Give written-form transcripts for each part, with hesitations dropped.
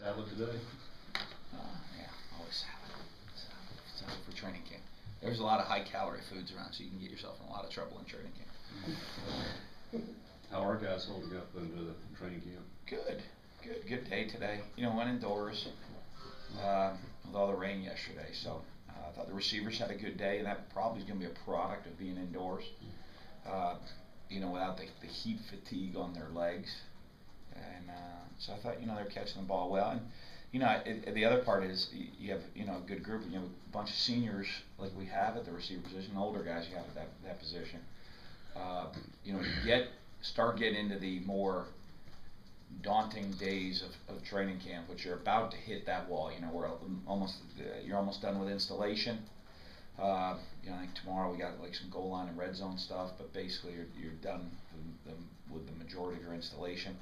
Salad today? Yeah, always salad. Salad for training camp. There's a lot of high-calorie foods around, so you can get yourself in a lot of trouble in training camp. How are guys holding up into the training camp? Good day today. You know, went indoors with all the rain yesterday, so I thought the receivers had a good day, and that probably is going to be a product of being indoors. You know, without the heat fatigue on their legs, and so I thought, you know, they're catching the ball well. And you know, the other part is you have, you know, a good group. You have a bunch of seniors like we have at the receiver position, older guys you have at that position. You know, start getting into the more daunting days of training camp, which you're about to hit that wall. You know, you're almost done with installation. You know, I think tomorrow we got like some goal line and red zone stuff, but basically you're done with the majority of your installation.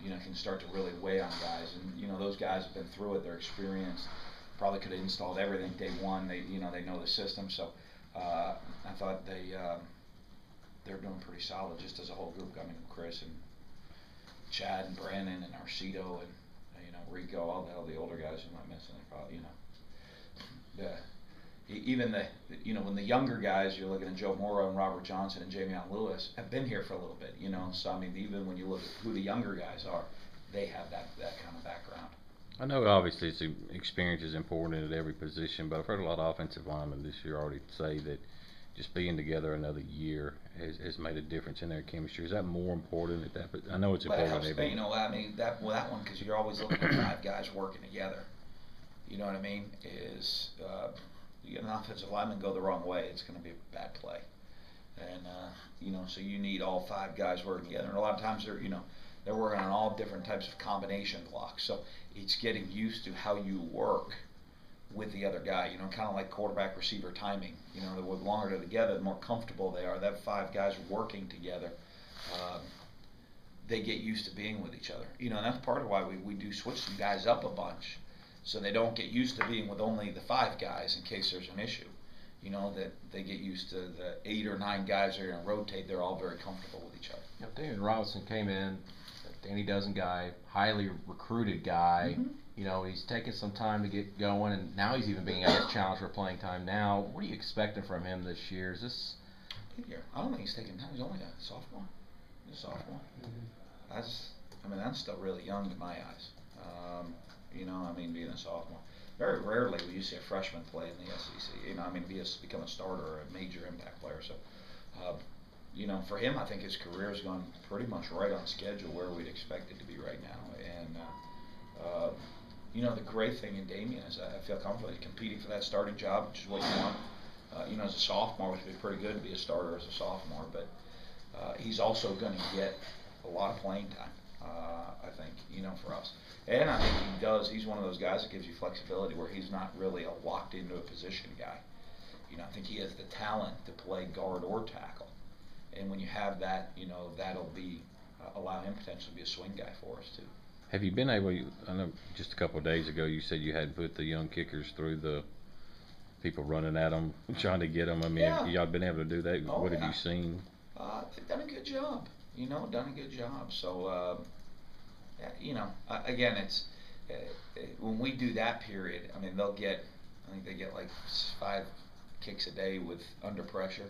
You know, can start to really weigh on guys, and you know, those guys have been through it. They're experienced. Probably could have installed everything day one. They know the system. So I thought they're doing pretty solid just as a whole group. I mean, Chris and Chad and Brandon and Arcito and you know, Rico, all the older guys I'm not missing. They probably, you know, even you know, when the younger guys, you're looking at Joe Morrow and Robert Johnson and Jamion Lewis, have been here for a little bit, you know. So I mean, even when you look at who the younger guys are, they have that kind of background. I know obviously experience is important at every position, but I've heard a lot of offensive linemen this year already say that just being together another year has made a difference in their chemistry. Is that more important at that? But I know it's important. It helps, you know, I mean that one, because you're always looking at 5 guys working together. You know what I mean? You get an offensive lineman go the wrong way, it's going to be a bad play. And you know, so you need all 5 guys working together. And a lot of times they're working on all different types of combination blocks. So it's getting used to how you work with the other guy. You know, kind of like quarterback receiver timing. You know, the longer they're together, the more comfortable they are. That 5 guys working together, they get used to being with each other. You know, and that's part of why we do switch some guys up a bunch, so they don't get used to being with only the 5 guys in case there's an issue. You know, that they get used to the 8 or 9 guys that are going to rotate. They're all very comfortable with each other. You know, David Robinson came in, Danny Dozen guy, highly recruited guy. Mm-hmm. You know, he's taken some time to get going, and now he's even being asked challenged for playing time now. What are you expecting from him this year? Is this? I don't think he's taking time. He's only a sophomore. He's a sophomore. Mm-hmm. That's still really young to my eyes. You know, I mean, being a sophomore. Very rarely will you see a freshman play in the SEC. You know, I mean, become a starter or a major impact player. So, you know, for him, I think his career has gone pretty much right on schedule where we'd expect it to be right now. And, you know, the great thing in Damien is I feel comfortable competing for that starting job, which is what you want. You know, as a sophomore, which would be pretty good to be a starter as a sophomore. But he's also going to get a lot of playing time, I think, you know, for us. And I think he's one of those guys that gives you flexibility where he's not really a locked into a position guy. You know, I think he has the talent to play guard or tackle. And when you have that, you know, that'll allow him potentially to be a swing guy for us too. Have you been able, I know just a couple of days ago you said you had put the young kickers through the people running at them, trying to get them. I mean, have y'all been able to do that? What have you seen? They've done a good job. You know, So, you know, again, it's when we do that period, I mean, I think they get like 5 kicks a day with under pressure.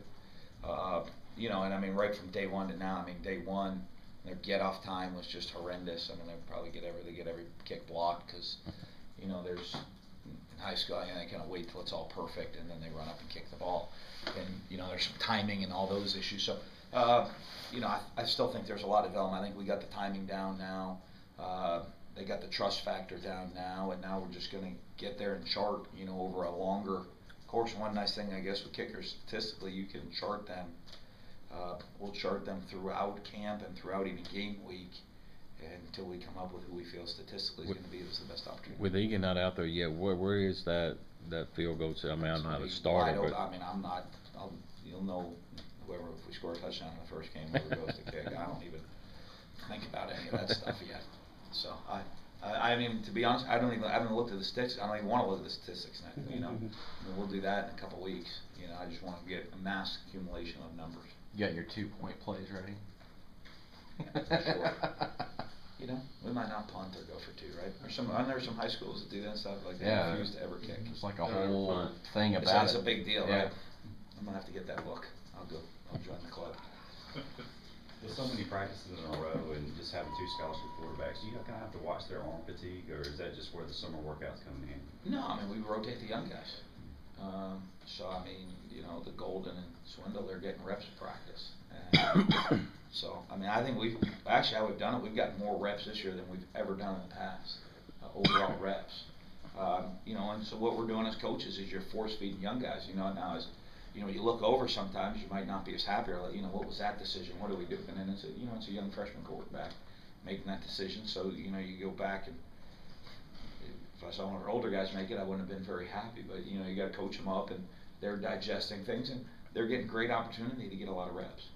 You know, and I mean, right from day one to now, I mean, day one, their get-off time was just horrendous. I mean, they probably get every kick blocked because, you know, there's in high school, they kind of wait till it's all perfect and then they run up and kick the ball. And, you know, there's some timing and all those issues. So, you know, I still think there's a lot of development. I think we got the timing down now. They got the trust factor down now, and now we're just going to get there and chart, you know, over a longer course. One nice thing, I guess, with kickers, statistically, you can chart them. We'll chart them throughout camp and throughout even game week until we come up with who we feel statistically is going to be the best opportunity. With Egan not out there yet, where is that field goal to? I mean, I'm not a starter, but I mean, I'm not. You'll know whoever, if we score a touchdown in the first game, whoever goes to kick. I don't even think about any of that stuff yet. So I mean, to be honest, I haven't looked at the statistics. I don't even want to look at the statistics now. You know, I mean, we'll do that in a couple of weeks. You know, I just want to get a mass accumulation of numbers. You got your 2-point plays ready. Yeah, for sure. You know, might not punt or go for two, right? Aren't there some high schools that do that and stuff like that? Yeah. Refuse to ever kick. It's like a whole thing It's about a it. big deal, Yeah. right? I'm gonna have to get that book. I'll join the club. With so many practices in a row and just having two scholarship quarterbacks, you kind of have to watch their arm fatigue, or is that just where the summer workouts come in? No, I mean, we rotate the young guys. So, I mean, the Golden and Swindle, they're getting reps in practice. And so, I mean, I think how we've done it, we've got more reps this year than we've ever done in the past, overall reps. And so what we're doing as coaches is you're force feeding young guys, now as, you look over sometimes, you might not be as happy, or like, what was that decision, what do we do? And then it's a young freshman quarterback making that decision, so, you go back and, if I saw one of our older guys make it, I wouldn't have been very happy, but, you got to coach them up, and they're digesting things, and they're getting great opportunity to get a lot of reps.